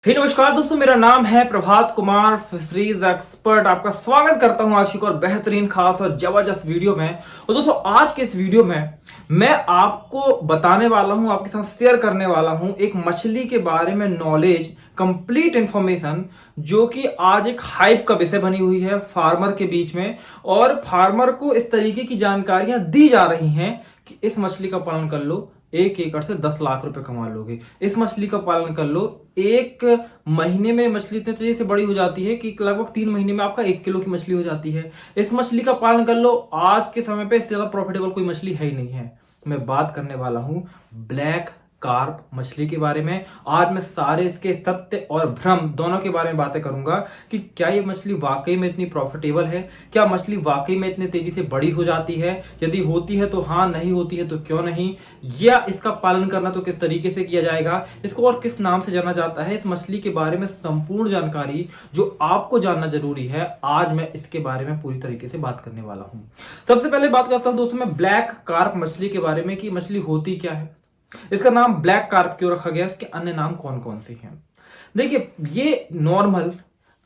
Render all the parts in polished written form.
हे नमस्कार दोस्तों, मेरा नाम है प्रभात कुमार, फिशरीज एक्सपर्ट। आपका स्वागत करता हूं आज की और बेहतरीन, खास और जबरदस्त वीडियो में। और दोस्तों, आज के इस वीडियो में मैं आपको बताने वाला हूं, आपके साथ शेयर करने वाला हूं एक मछली के बारे में नॉलेज, कंप्लीट इंफॉर्मेशन, जो कि आज एक हाइप का विषय बनी हुई है फार्मर के बीच में। और फार्मर को इस तरीके की जानकारियां दी जा रही हैं कि इस मछली का पालन कर लो, 1 एकड़ से 10 लाख रुपए कमा लोगे। इस मछली का पालन कर लो, 1 महीने में मछली इतने तेजी से बड़ी हो जाती है कि लगभग 3 महीने में आपका 1 किलो की मछली हो जाती है। इस मछली का पालन कर लो, आज के समय पे इससे ज्यादा प्रॉफिटेबल कोई मछली है ही नहीं है। मैं बात करने वाला हूं ब्लैक कार्प मछली के बारे में। आज मैं सारे इसके सत्य और भ्रम दोनों के बारे में बातें करूंगा कि क्या ये मछली वाकई में इतनी प्रॉफिटेबल है, क्या मछली वाकई में इतनी तेजी से बड़ी हो जाती है, यदि होती है तो हाँ, नहीं होती है तो क्यों नहीं, या इसका पालन करना तो किस तरीके से किया जाएगा, इसको और किस नाम से जाना जाता है। इस मछली के बारे में संपूर्ण जानकारी जो आपको जानना जरूरी है, आज मैं इसके बारे में पूरी तरीके से बात करने वाला हूं। सबसे पहले बात करता हूं दोस्तों मैं ब्लैक कार्प मछली के बारे में कि मछली होती क्या है, इसका नाम ब्लैक कार्प क्यों रखा गया, इसके अन्य नाम कौन कौन से हैं। देखिए, ये नॉर्मल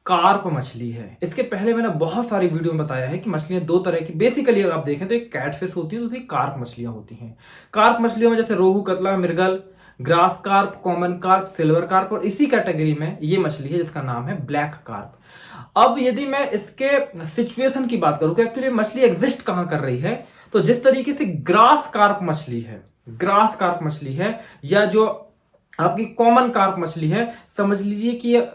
कार्प मछली है। इसके पहले मैंने बहुत सारी वीडियो में बताया है कि मछलियां दो तरह की, बेसिकली अगर आप देखें तो एक कैटफिश होती है, दूसरी कार्प मछलियां होती हैं। कार्प मछलियों में जैसे rohu, catla, mrigal, grass carp, common carp, silver carp, और इसी कैटेगरी में ये मछली है जिसका नाम है ब्लैक कार्प। अब यदि मैं इसके सिचुएशन की बात करूं कि एक्चुअली मछली एग्जिस्ट कहां कर रही है, तो जिस तरीके से ग्रास कार्प मछली है, ग्रास कार्प मछली है, या जो आपकी कॉमन कार्प मछली है, समझ लीजिए कि ये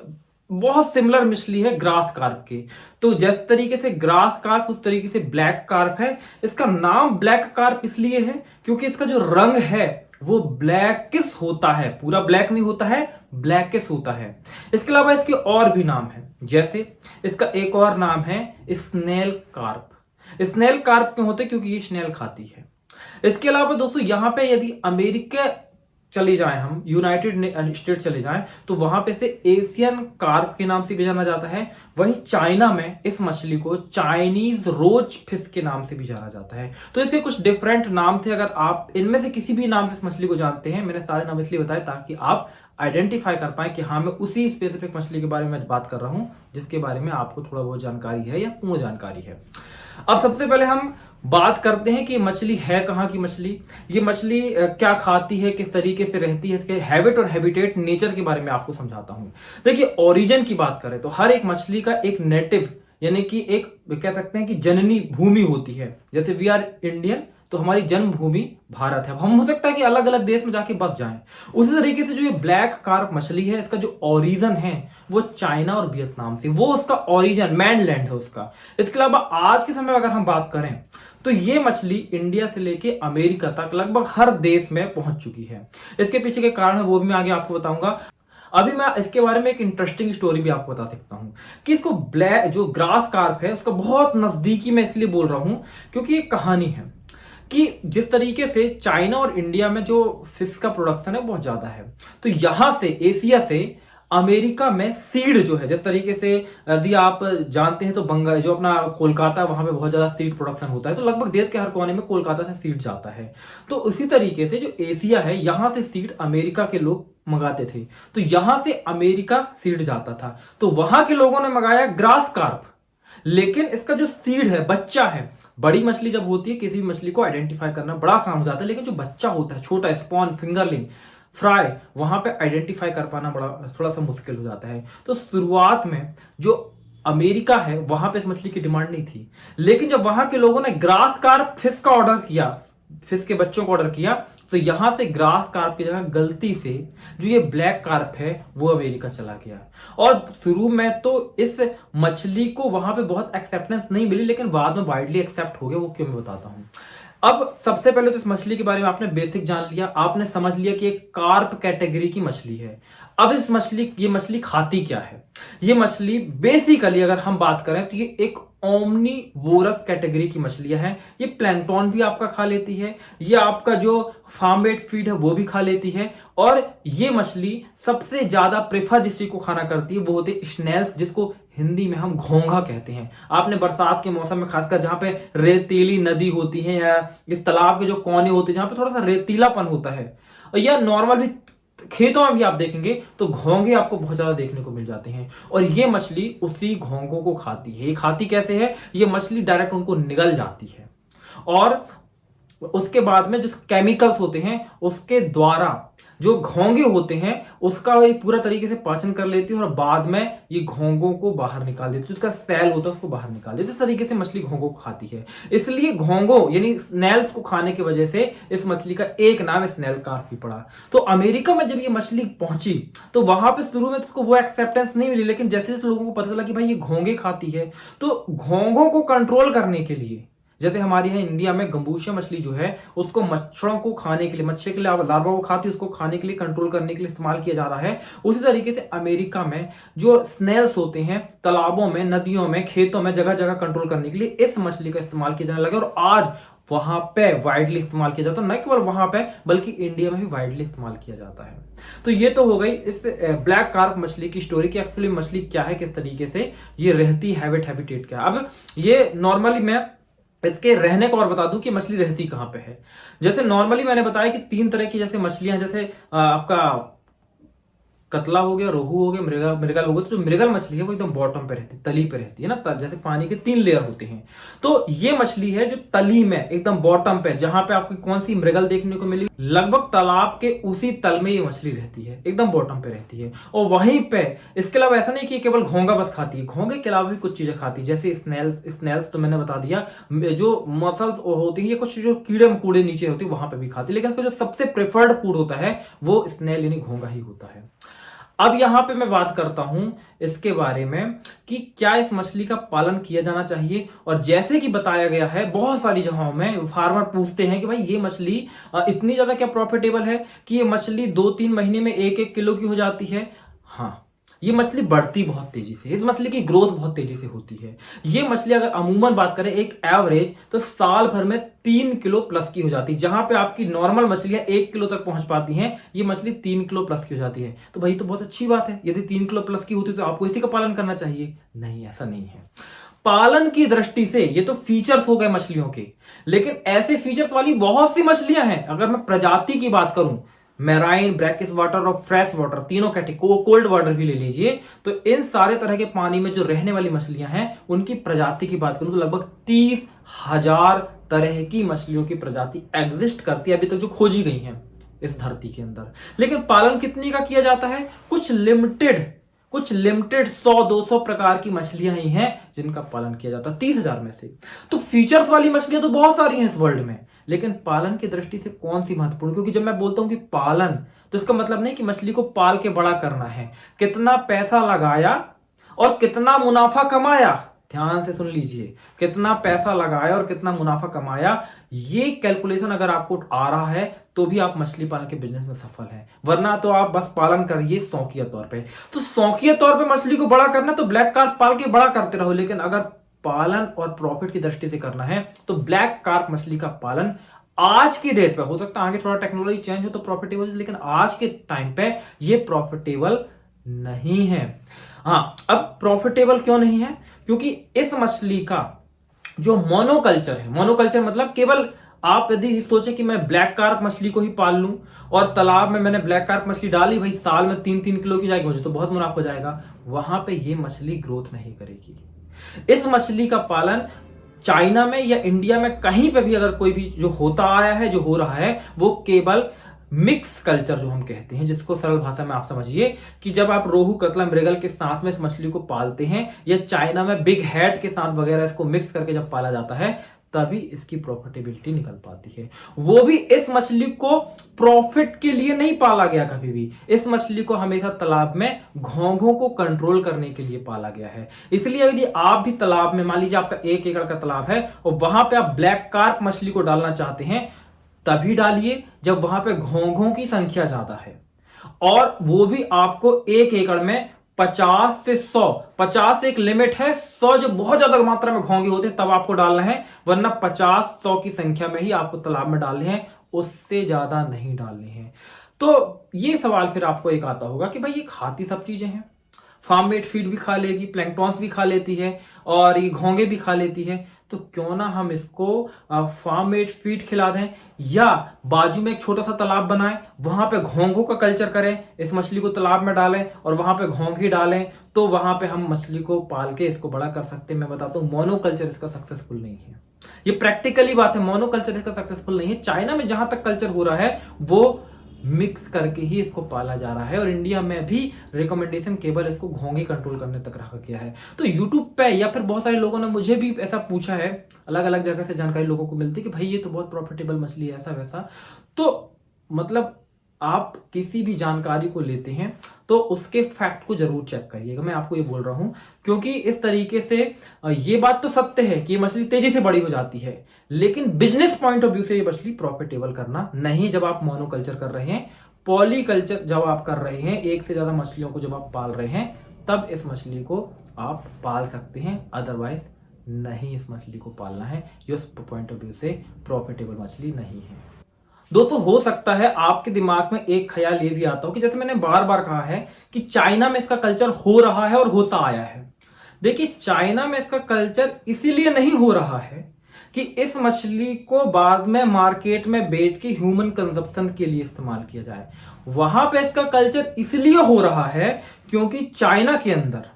बहुत सिमिलर मछली है ग्रास कार्प की। तो जिस तरीके से ग्रास कार्प उस तरीके से ब्लैक कार्प है। इसका नाम ब्लैक कार्प इसलिए है क्योंकि इसका जो रंग है वो ब्लैकिश होता है, पूरा ब्लैक नहीं होता है, ब्लैकिश होता है। इसके अलावा इसके और भी नाम है, जैसे इसका एक और नाम है स्नेल कार्प। स्नेल कार्प क्यों होते, क्योंकि ये स्नेल खाती है। इसके अलावा दोस्तों, यहां पे यदि अमेरिका चले जाएं, हम यूनाइटेड स्टेट चले जाएं, तो वहां पे से एशियन कार्प के नाम से भी जाना जाता है। वहीं चाइना में इस मछली को चाइनीज रोज फिश के नाम से भी जाना जाता है। तो इसके कुछ डिफरेंट नाम थे। अगर आप इनमें से किसी भी नाम से इस मछली को जानते हैं, मैंने सारे नाम इसलिए बताए ताकि आप आइडेंटिफाई कर पाए कि हाँ, मैं उसी स्पेसिफिक मछली के बारे में बात कर रहा हूं जिसके बारे में आपको थोड़ा बहुत जानकारी है या पूर्ण जानकारी है। अब सबसे पहले हम बात करते हैं कि मछली है कहां की मछली, ये मछली क्या खाती है, किस तरीके से रहती है, इसके हैबिट और हैबिटेट नेचर के बारे में आपको समझाता हूं। देखिए, ओरिजिन की बात करें तो हर एक मछली का एक नेटिव, यानी कि एक कह सकते हैं कि जननी भूमि होती है। जैसे वी आर इंडियन, तो हमारी जन्मभूमि भारत है। हम हो सकता है कि अलग अलग देश में जाके बस जाएं। उसी तरीके से जो ये ब्लैक कार्प मछली है, इसका जो ओरिजिन है वो चाइना और वियतनाम से, वो उसका ओरिजिन मैनलैंड है उसका। इसके अलावा आज के समय में अगर हम बात करें तो ये मछली इंडिया से लेके अमेरिका तक लगभग हर देश में पहुंच चुकी है। इसके पीछे के कारण है वो भी मैं आगे आपको बताऊंगा। अभी मैं इसके बारे में एक इंटरेस्टिंग स्टोरी भी आपको बता सकता हूं कि इसको ब्लैक जो ग्रास कार्प है उसका बहुत नजदीकी में इसलिए बोल रहा हूं क्योंकि एक कहानी है कि जिस तरीके से चाइना और इंडिया में जो फिश का प्रोडक्शन है बहुत ज्यादा है, तो यहां से एशिया से अमेरिका में सीड जो है, जिस तरीके से यदि आप जानते हैं तो बंगाल जो अपना कोलकाता, वहां पे बहुत ज्यादा सीड प्रोडक्शन होता है, तो लगभग देश के हर कोने में कोलकाता से सीड जाता है। तो उसी तरीके से जो एशिया है, यहां से सीड अमेरिका के लोग मंगाते थे, तो यहां से अमेरिका सीड जाता था। तो वहां के लोगों ने मंगाया ग्रास कार्प, लेकिन इसका जो सीड है, बच्चा है, बड़ी मछली जब होती है, किसी भी मछली को आइडेंटिफाई करना बड़ा आसान हो जाता है, लेकिन जो बच्चा होता है, छोटा स्पॉन, फिंगरलिंग, फ्राई, वहां पे आइडेंटिफाई कर पाना बड़ा थोड़ा सा मुश्किल हो जाता है। तो शुरुआत में जो अमेरिका है वहां पे इस मछली की डिमांड नहीं थी, लेकिन जब वहां के लोगों ने ग्रास कार्प फिश का ऑर्डर किया, फिश के बच्चों को ऑर्डर किया, तो यहां से ग्रास कार्प की जगह गलती से जो ये ब्लैक कार्प है वो अमेरिका चला गया। और शुरू में तो इस मछली को वहां पे बहुत एक्सेप्टेंस नहीं मिली, लेकिन बाद में वाइडली एक्सेप्ट हो गया। वो क्यों मैं बताता हूं। अब सबसे पहले तो इस मछली के बारे में आपने बेसिक जान लिया, आपने समझ लिया कि एक कार्प कैटेगरी की मछली है। अब ये मछली खाती क्या है। ये मछली बेसिकली अगर हम बात करें तो ये एक ओमनीवोरस कैटेगरी की मछलियां हैं। ये प्लैंक्टन भी आपका खा लेती है, ये आपका जो फार्म मेड फीड है वो भी खा लेती है, और ये मछली सबसे ज्यादा प्रेफर जिस चीज को खाना करती है वो होते हैं स्नेल्स, जिसको हिंदी में हम घोंघा कहते हैं। आपने बरसात के मौसम में खासकर जहां पे रेतीली नदी होती है, या इस तालाब के जो कोने होते हैं जहां पे थोड़ा सा रेतीलापन होता है, या नॉर्मल भी खेतों में भी आप देखेंगे तो घोंगे आपको बहुत ज्यादा देखने को मिल जाते हैं, और ये मछली उसी घोंगों को खाती है। ये खाती कैसे है? ये मछली डायरेक्ट उनको निगल जाती है, और उसके बाद में जो केमिकल्स होते हैं उसके द्वारा जो घोंगे होते हैं उसका ये पूरा तरीके से पाचन कर लेती है, और बाद में ये घोंगों को बाहर निकाल देती है, उसका सेल होता है उसको बाहर निकाल देती है। इस तरीके से मछली घोंगों को खाती है। इसलिए घोंगों यानी स्नेल्स को खाने की वजह से इस मछली का एक नाम स्नेल कार्प भी पड़ा। तो अमेरिका में जब ये मछली पहुंची तो वहां पे शुरू में तो उसको वो एक्सेप्टेंस नहीं मिली, लेकिन जैसे जैसे लोगों को पता चला कि भाई ये घोंगे खाती है, तो घोंगों को कंट्रोल करने के लिए, जैसे हमारे यहाँ इंडिया में गंबूशिया मछली जो है उसको मच्छरों को खाने के लिए, मच्छर के लिए लार्वा को खाती है, उसको खाने के लिए, कंट्रोल करने के लिए इस्तेमाल किया जा रहा है। उसी तरीके से अमेरिका में जो स्नेल्स होते हैं तालाबों में, नदियों में, खेतों में, जगह जगह कंट्रोल करने के लिए इस मछली का इस्तेमाल किया जाने लगा, और आज वहां पे वाइडली इस्तेमाल किया जाता है। न केवल वहां पे बल्कि इंडिया में भी वाइडली इस्तेमाल किया जाता है। तो ये तो हो गई इस ब्लैक कार्प मछली की स्टोरी की एक्चुअली मछली क्या है, किस तरीके से ये रहती, हैबिटेट क्या है। अब ये नॉर्मली मैं इसके रहने को और बता दूं कि मछली रहती कहां पे है। जैसे नॉर्मली मैंने बताया कि 3 तरह की जैसे मछलियां, जैसे आपका कतला हो गया, रोहू हो गया, मृगल हो गया। तो जो मृगल मछली है वो एकदम बॉटम पे रहती है, तली पे रहती है ना, जैसे पानी के 3 लेयर होते हैं। तो ये मछली है जो तली में एकदम बॉटम पे, जहां पे आपकी कौन सी मृगल देखने को मिली, लगभग तालाब के उसी तल में ये मछली रहती है, एकदम बॉटम पे रहती है। और वहीं पे इसके अलावा ऐसा नहीं कि केवल घोंगा बस खाती है, घोंगे के अलावा भी कुछ चीजें खाती है, जैसे स्नेल्स तो मैंने बता दिया, जो मसल्स होती है, कुछ जो कीड़े मकोड़े नीचे होती है वहां पे भी खाती है, लेकिन इसका जो सबसे प्रेफर्ड फूड होता है वो स्नेल यानी घोंगा ही होता है। अब यहां पे मैं बात करता हूं इसके बारे में कि क्या इस मछली का पालन किया जाना चाहिए। और जैसे कि बताया गया है बहुत सारी जगहों में फार्मर पूछते हैं कि भाई ये मछली इतनी ज्यादा क्या प्रॉफिटेबल है कि ये मछली 2-3 महीने में 1-1 किलो की हो जाती है। हाँ, ये मछली बढ़ती बहुत तेजी से, इस मछली की ग्रोथ बहुत तेजी से होती है। ये मछली अगर अमूमन बात करें एक एवरेज, तो साल भर में 3 किलो प्लस की हो जाती है। जहां पे आपकी नॉर्मल मछलियां 1 किलो तक पहुंच पाती हैं, ये मछली 3 किलो प्लस की हो जाती है। तो भाई तो बहुत अच्छी बात है, यदि 3 किलो प्लस की होती तो आपको इसी का पालन करना चाहिए। नहीं, ऐसा नहीं है। पालन की दृष्टि से ये तो फीचर्स हो गए मछलियों के, लेकिन ऐसे फीचर्स वाली बहुत सी मछलियां हैं। अगर मैं प्रजाति की बात करूं, मैराइन, ब्रैकिश वाटर और फ्रेश वाटर, तीनों कैटेगरी, कोल्ड वाटर भी ले लीजिए, तो इन सारे तरह के पानी में जो रहने वाली मछलियां हैं उनकी प्रजाति की बात करूं तो लगभग 30,000 तरह की मछलियों की प्रजाति एग्जिस्ट करती है अभी तक जो खोजी गई हैं इस धरती के अंदर। लेकिन पालन कितनी का किया जाता है? कुछ लिमिटेड 100-200 प्रकार की मछलियां ही हैं जिनका पालन किया जाता है 30,000 में से। तो फीचर्स वाली मछलियां तो बहुत सारी हैं इस वर्ल्ड में, लेकिन पालन की दृष्टि से कौन सी महत्वपूर्ण? क्योंकि जब मैं बोलता हूं कि पालन, तो इसका मतलब नहीं कि मछली को पाल के बड़ा करना है, कितना पैसा लगाया और कितना मुनाफा कमाया। ध्यान से सुन लीजिए, कितना पैसा लगाया और कितना मुनाफा कमाया, ये कैलकुलेशन अगर आपको आ रहा है तो भी आप मछली पालन के बिजनेस में सफल हैं, वरना तो आप बस पालन करिए शौकिया तौर पे। तो शौकिया तौर पे मछली को बड़ा करना तो ब्लैक कार्प पाल के बड़ा करते रहो, लेकिन अगर पालन और प्रॉफिट की दृष्टि से करना है तो ब्लैक कार्प मछली का पालन आज की डेट पे, हो सकता है आगे थोड़ा टेक्नोलॉजी चेंज हो तो प्रॉफिटेबल, लेकिन आज के टाइम पे ये प्रॉफिटेबल नहीं है। हाँ, अब प्रॉफिटेबल क्यों नहीं है? क्योंकि इस मछली का जो मोनोकल्चर है, मोनोकल्चर मतलब केवल आप यदि सोचे कि मैं ब्लैक कार्प मछली को ही पाल लूं और तालाब में मैंने ब्लैक कार्प मछली डाली, भाई साल में 3-3 किलो की जाएगी, मुझे तो बहुत मुनाफा हो जाएगा, वहां पे ये मछली ग्रोथ नहीं करेगी। इस मछली का पालन चाइना में या इंडिया में कहीं पे भी अगर कोई भी जो होता आया है, जो हो रहा है, वो केवल मिक्स कल्चर जो हम कहते हैं, जिसको सरल भाषा में आप समझिए कि जब आप रोहू, कतला, मृगल के साथ में इस मछली को पालते हैं, या चाइना में बिग हेड के साथ वगैरह इसको मिक्स करके जब पाला जाता है, तभी इसकी प्रॉफिटेबिलिटी निकल पाती है। वो भी इस मछली को प्रॉफिट के लिए नहीं पाला गया कभी भी, इस मछली को हमेशा तालाब में घोंघों को कंट्रोल करने के लिए पाला गया है। इसलिए यदि आप भी तालाब में, मान लीजिए आपका 1 एकड़ का तालाब है और वहां पे आप ब्लैक कार्प मछली को डालना चाहते हैं, तभी डालिए जब वहां पे घोंघों की संख्या ज्यादा है, और वो भी आपको 1 एकड़ में 50 से 100, 50 एक लिमिट है, 100 जो बहुत ज्यादा मात्रा में घोंगे होते हैं तब आपको डालना है, वरना 50-100 की संख्या में ही आपको तालाब में डालने हैं, उससे ज्यादा नहीं डालने हैं। तो ये सवाल फिर आपको एक आता होगा कि भाई ये खाती सब चीजें हैं, फार्म मेड फीड भी खा लेगी, प्लैंक्टॉन्स भी खा लेती है और ये घोंगे भी खा लेती है, तो क्यों ना हम इसको फार्म मेड फीड खिला दें, या बाजू में एक छोटा सा तालाब बनाएं, वहां पे घोंघों का कल्चर करें, इस मछली को तालाब में डालें और वहां पे घोंघी डालें, तो वहां पे हम मछली को पाल के इसको बड़ा कर सकते हैं। मैं बताता हूं, मोनोकल्चर इसका सक्सेसफुल नहीं है। ये प्रैक्टिकली बात है, मोनोकल्चर इसका सक्सेसफुल नहीं है। चाइना में जहां तक कल्चर हो रहा है वो मिक्स करके ही इसको पाला जा रहा है, और इंडिया में भी रिकमेंडेशन केवल इसको घोंघी कंट्रोल करने तक रखा गया है। तो यूट्यूब पे या फिर बहुत सारे लोगों ने मुझे भी ऐसा पूछा है, अलग अलग जगह से जानकारी लोगों को मिलती है कि भाई ये तो बहुत प्रॉफिटेबल मछली है, ऐसा वैसा। तो मतलब आप किसी भी जानकारी को लेते हैं तो उसके फैक्ट को जरूर चेक करिएगा, मैं आपको ये बोल रहा हूं, क्योंकि इस तरीके से ये बात तो सत्य है कि ये मछली तेजी से बड़ी हो जाती है, लेकिन बिजनेस पॉइंट ऑफ व्यू से ये मछली प्रॉफिटेबल करना नहीं। जब आप मोनोकल्चर कर रहे हैं, पॉलीकल्चर जब आप कर रहे हैं, एक से ज्यादा मछलियों को जब आप पाल रहे हैं, तब इस मछली को आप पाल सकते हैं, अदरवाइज नहीं इस मछली को पालना है। ये उस पॉइंट ऑफ व्यू से प्रॉफिटेबल मछली नहीं है। दोस्तों हो सकता है आपके दिमाग में एक ख्याल ये भी आता हो कि जैसे मैंने बार बार कहा है कि चाइना में इसका कल्चर हो रहा है और होता आया है। देखिए, चाइना में इसका कल्चर इसीलिए नहीं हो रहा है कि इस मछली को बाद में मार्केट में बेच के ह्यूमन कंजप्शन के लिए इस्तेमाल किया जाए। वहां पे इसका कल्चर इसलिए हो रहा है क्योंकि चाइना के अंदर,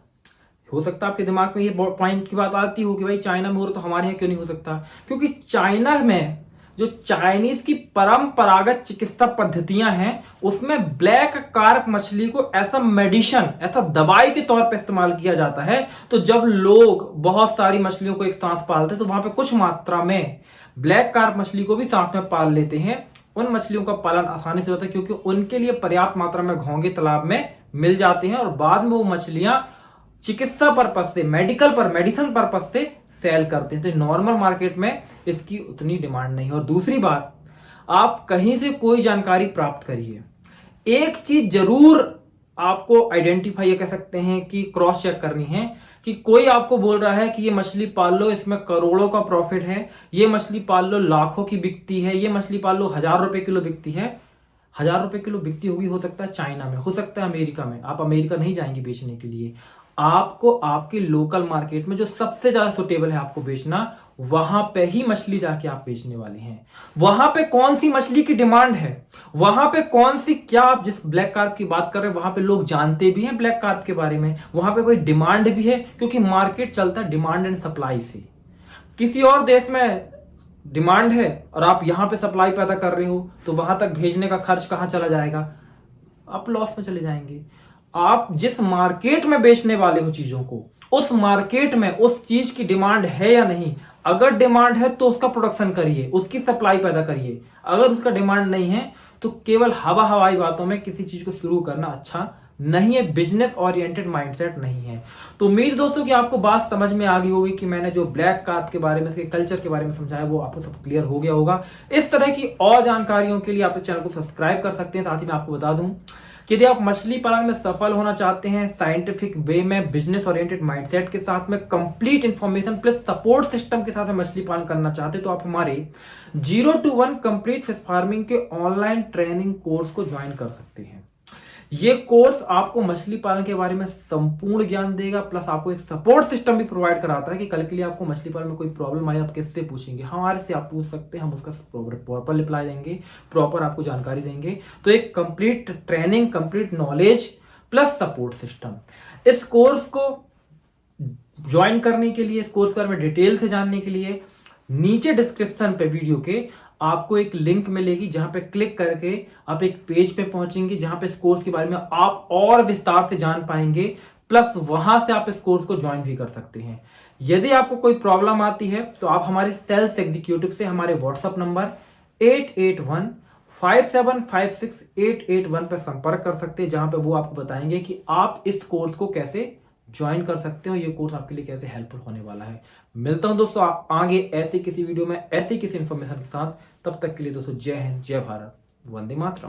हो सकता है आपके दिमाग में ये पॉइंट की बात आती हो कि भाई चाइना में हो रहा तो हमारे यहाँ क्यों नहीं हो सकता, क्योंकि चाइना में जो चाइनीज की परंपरागत चिकित्सा पद्धतियां हैं उसमें ब्लैक कार्प मछली को ऐसा मेडिसिन, ऐसा दवाई के तौर पर इस्तेमाल किया जाता है। तो जब लोग बहुत सारी मछलियों को एक साथ पालते हैं तो वहां पे कुछ मात्रा में ब्लैक कार्प मछली को भी साथ में पाल लेते हैं। उन मछलियों का पालन आसानी से होता है क्योंकि उनके लिए पर्याप्त मात्रा में घोंघे तालाब में मिल जाते हैं, और बाद में वो मछलियां चिकित्सा पर्पज से, मेडिसिन पर्पज से सेल करते हैं। तो नॉर्मल मार्केट में इसकी उतनी डिमांड नहीं है। और दूसरी बात, आप कहीं से कोई जानकारी प्राप्त करिए, एक चीज जरूर आपको आइडेंटिफाई, ये कह सकते हैं कि क्रॉस चेक करनी है, कि कोई आपको बोल रहा है कि ये मछली पाल लो, इसमें करोड़ों का प्रॉफिट है, ये मछली पाल लो लाखों की बिकती है, ये मछली पाल लो 1000 रुपए किलो बिकती है। 1000 रुपए किलो बिकती होगी, हो सकता है चाइना में, हो सकता है अमेरिका में। आप अमेरिका नहीं जाएंगे बेचने के लिए, आपको आपकी लोकल मार्केट में जो सबसे ज्यादा सुटेबल है आपको बेचना, वहां पे ही मछली जाके आप बेचने वाले हैं। वहां पे कौन सी मछली की डिमांड है, वहां पे कौन सी, क्या आप जिस ब्लैक कार्प की बात कर रहे हैं वहां पे लोग जानते भी हैं ब्लैक कार्प के बारे में, वहां पे कोई डिमांड भी है, क्योंकि मार्केट चलता है डिमांड एंड सप्लाई से। किसी और देश में डिमांड है और आप यहां पे सप्लाई पैदा कर रहे हो, तो वहां तक भेजने का खर्च कहां चला जाएगा, आप लॉस में चले जाएंगे। आप जिस मार्केट में बेचने वाले हो चीजों को, उस मार्केट में उस चीज की डिमांड है या नहीं। अगर डिमांड है तो उसका प्रोडक्शन करिए, उसकी सप्लाई पैदा करिए। अगर उसका डिमांड नहीं है तो केवल हवाई बातों में किसी चीज को शुरू करना अच्छा नहीं है, बिजनेस ओरिएंटेड माइंडसेट नहीं है। तो उम्मीद दोस्तों कि आपको बात समझ में आ गई होगी कि मैंने जो ब्लैक कार्प के बारे में, इसके कल्चर के बारे में समझाया, वो आपको सब क्लियर हो गया होगा। इस तरह की और जानकारियों के लिए आप इस चैनल को सब्सक्राइब कर सकते हैं। साथ ही मैं आपको बता दूं कि यदि आप मछली पालन में सफल होना चाहते हैं, साइंटिफिक वे में, बिजनेस ओरिएंटेड माइंडसेट के साथ में, complete information plus support system के साथ में मछली पालन करना चाहते हैं, तो आप हमारे 0 to 1 कंप्लीट फिश फार्मिंग के ऑनलाइन ट्रेनिंग कोर्स को ज्वाइन कर सकते हैं। ये कोर्स आपको मछली पालन के बारे में संपूर्ण ज्ञान देगा, प्लस आपको एक सपोर्ट सिस्टम भी प्रोवाइड कराता है कि कल के लिए आपको मछली पालन में कोई प्रॉब्लम आए, आप किससे पूछेंगे, हमारे से आप पूछ सकते हैं, हम उसका प्रॉपर रिप्लाई देंगे, प्रॉपर आपको जानकारी देंगे। तो एक complete training, complete knowledge plus support system. इस कोर्स को ज्वाइन करने के लिए, इस कोर्स के बारे में डिटेल से जानने के लिए, नीचे डिस्क्रिप्शन पे वीडियो के आपको एक लिंक मिलेगी, जहां पे क्लिक करके आप एक पेज पे पहुंचेंगे, जहां पे इस कोर्स के बारे में आप और विस्तार से जान पाएंगे, प्लस वहां से आप इस कोर्स को ज्वाइन भी कर सकते हैं। यदि आपको कोई प्रॉब्लम आती है तो आप हमारे सेल्स एग्जीक्यूटिव से हमारे व्हाट्सएप नंबर 8815756881 पर संपर्क कर सकते हैं, जहां पे वो आपको बताएंगे कि आप इस कोर्स को कैसे ज्वाइन कर सकते हो, ये कोर्स आपके लिए कैसे हेल्पफुल होने वाला है। मिलता हूं दोस्तों आगे ऐसे किसी वीडियो में, ऐसी किसी इंफॉर्मेशन के साथ। तब तक के लिए दोस्तों जय हिंद, जय भारत, वंदे मातरम।